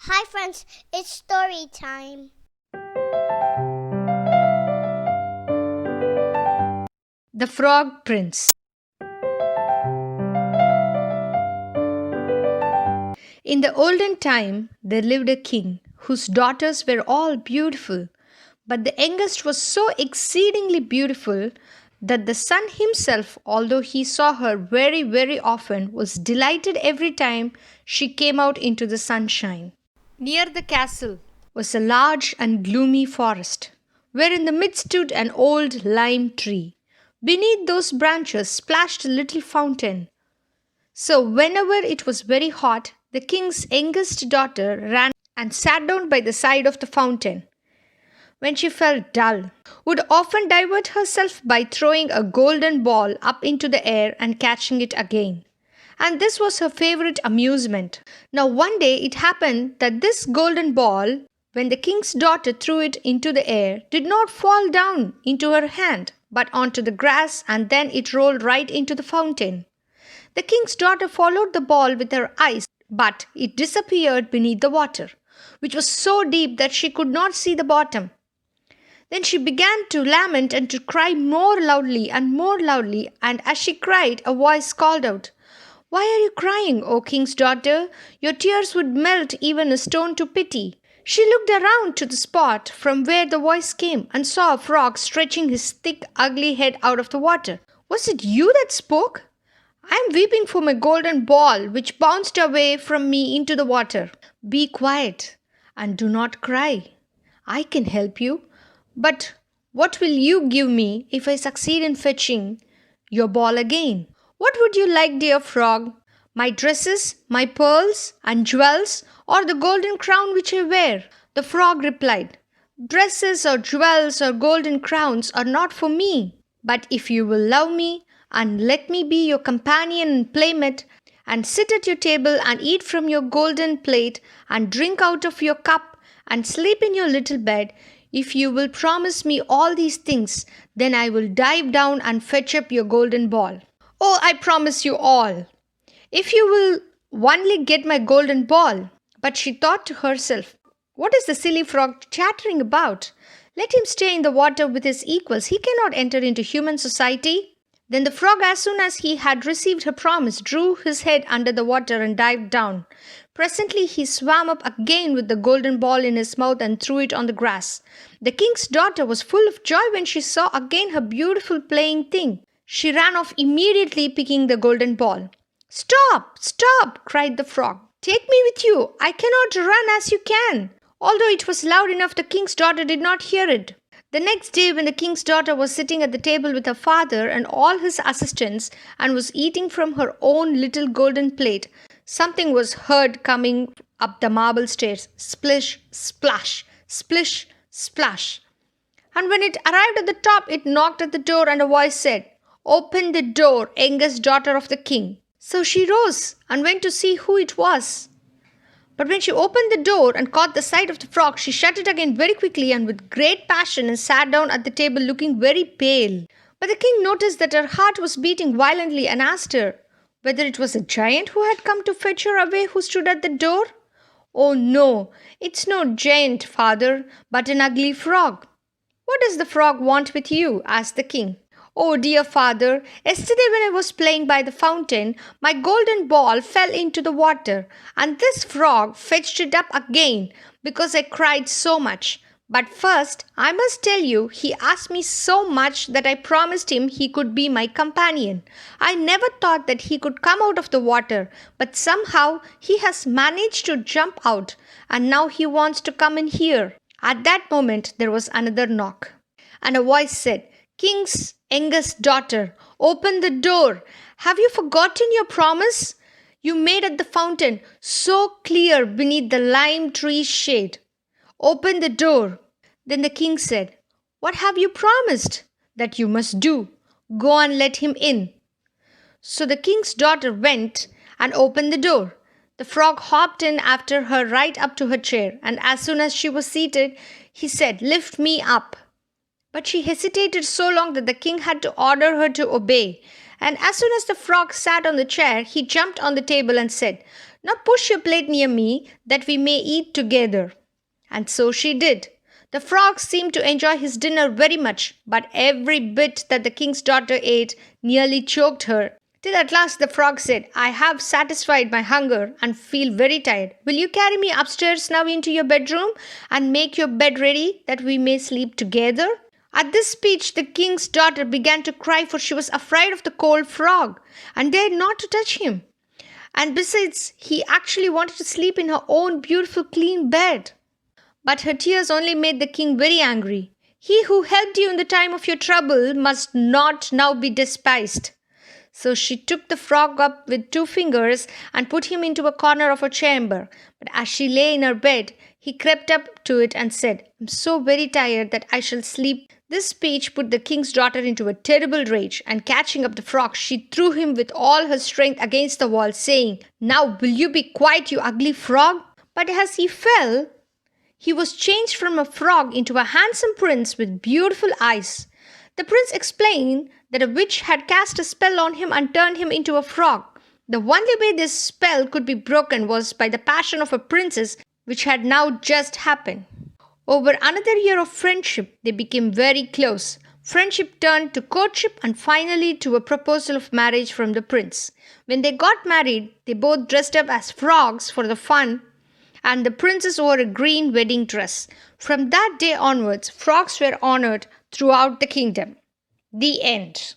Hi friends, it's story time. The Frog Prince. In the olden time, there lived a king whose daughters were all beautiful, but the youngest was so exceedingly beautiful that the sun himself, although he saw her very, very often, was delighted every time she came out into the sunshine. Near the castle was a large and gloomy forest, where in the midst stood an old lime tree. Beneath those branches splashed a little fountain. So, whenever it was very hot, the king's youngest daughter ran and sat down by the side of the fountain. When she felt dull, would often divert herself by throwing a golden ball up into the air and catching it again. And this was her favorite amusement. Now, one day it happened that this golden ball, when the king's daughter threw it into the air, did not fall down into her hand, but onto the grass, and then it rolled right into the fountain. The king's daughter followed the ball with her eyes, but it disappeared beneath the water, which was so deep that she could not see the bottom. Then she began to lament and to cry more loudly, and as she cried, a voice called out, "Why are you crying, O king's daughter? Your tears would melt even a stone to pity." She looked around to the spot from where the voice came and saw a frog stretching his thick, ugly head out of the water. "Was it you that spoke? I am weeping for my golden ball, which bounced away from me into the water." "Be quiet and do not cry. I can help you. But what will you give me if I succeed in fetching your ball again?" "What would you like, dear frog? My dresses, my pearls and jewels, or the golden crown which I wear?" The frog replied, "Dresses or jewels or golden crowns are not for me. But if you will love me and let me be your companion and playmate, and sit at your table and eat from your golden plate and drink out of your cup and sleep in your little bed, if you will promise me all these things, then I will dive down and fetch up your golden ball." "Oh, I promise you all, if you will only get my golden ball." But she thought to herself, "What is the silly frog chattering about? Let him stay in the water with his equals. He cannot enter into human society." Then the frog, as soon as he had received her promise, drew his head under the water and dived down. Presently he swam up again with the golden ball in his mouth and threw it on the grass. The king's daughter was full of joy when she saw again her beautiful playing thing. She ran off immediately, picking the golden ball. "Stop! Stop!" cried the frog. "Take me with you. I cannot run as you can." Although it was loud enough, the king's daughter did not hear it. The next day, when the king's daughter was sitting at the table with her father and all his assistants and was eating from her own little golden plate, something was heard coming up the marble stairs. Splish, splash, splish, splash. And when it arrived at the top, it knocked at the door, and a voice said, "Open the door, youngest daughter of the king." So she rose and went to see who it was. But when she opened the door and caught the sight of the frog, she shut it again very quickly and with great passion and sat down at the table looking very pale. But the king noticed that her heart was beating violently and asked her whether it was a giant who had come to fetch her away who stood at the door. "Oh no, it's no giant, father, but an ugly frog." "What does the frog want with you?" asked the king. "Oh, dear father, yesterday when I was playing by the fountain, my golden ball fell into the water, and this frog fetched it up again because I cried so much. But first, I must tell you, he asked me so much that I promised him he could be my companion. I never thought that he could come out of the water, but somehow he has managed to jump out, and now he wants to come in here." At that moment, there was another knock, and a voice said, "King's youngest daughter, open the door. Have you forgotten your promise you made at the fountain, so clear beneath the lime tree's shade? Open the door." Then the king said, "What have you promised?" "That you must do. Go and let him in." So the king's daughter went and opened the door. The frog hopped in after her right up to her chair, and as soon as she was seated, he said, "Lift me up." But she hesitated so long that the king had to order her to obey. And as soon as the frog sat on the chair, he jumped on the table and said, Now push your plate near me that we may eat together. And so she did. The frog seemed to enjoy his dinner very much, but every bit that the king's daughter ate nearly choked her. Till at last the frog said, I have satisfied my hunger and feel very tired. Will you carry me upstairs now into your bedroom and make your bed ready that we may sleep together? At this speech, the king's daughter began to cry, for she was afraid of the cold frog and dared not to touch him. And besides, he actually wanted to sleep in her own beautiful clean bed. But her tears only made the king very angry. He who helped you in the time of your trouble must not now be despised. So she took the frog up with 2 fingers and put him into a corner of her chamber. But as she lay in her bed, he crept up to it and said, I am so very tired that I shall sleep. This speech put the king's daughter into a terrible rage, and catching up the frog, she threw him with all her strength against the wall, saying, Now will you be quiet, you ugly frog? But as he fell, he was changed from a frog into a handsome prince with beautiful eyes. The prince explained that a witch had cast a spell on him and turned him into a frog. The only way this spell could be broken was by the passion of a princess, which had now just happened. Over another year of friendship, they became very close. Friendship turned to courtship and finally to a proposal of marriage from the prince. When they got married, they both dressed up as frogs for the fun, and the princess wore a green wedding dress. From that day onwards, frogs were honored throughout the kingdom. The end.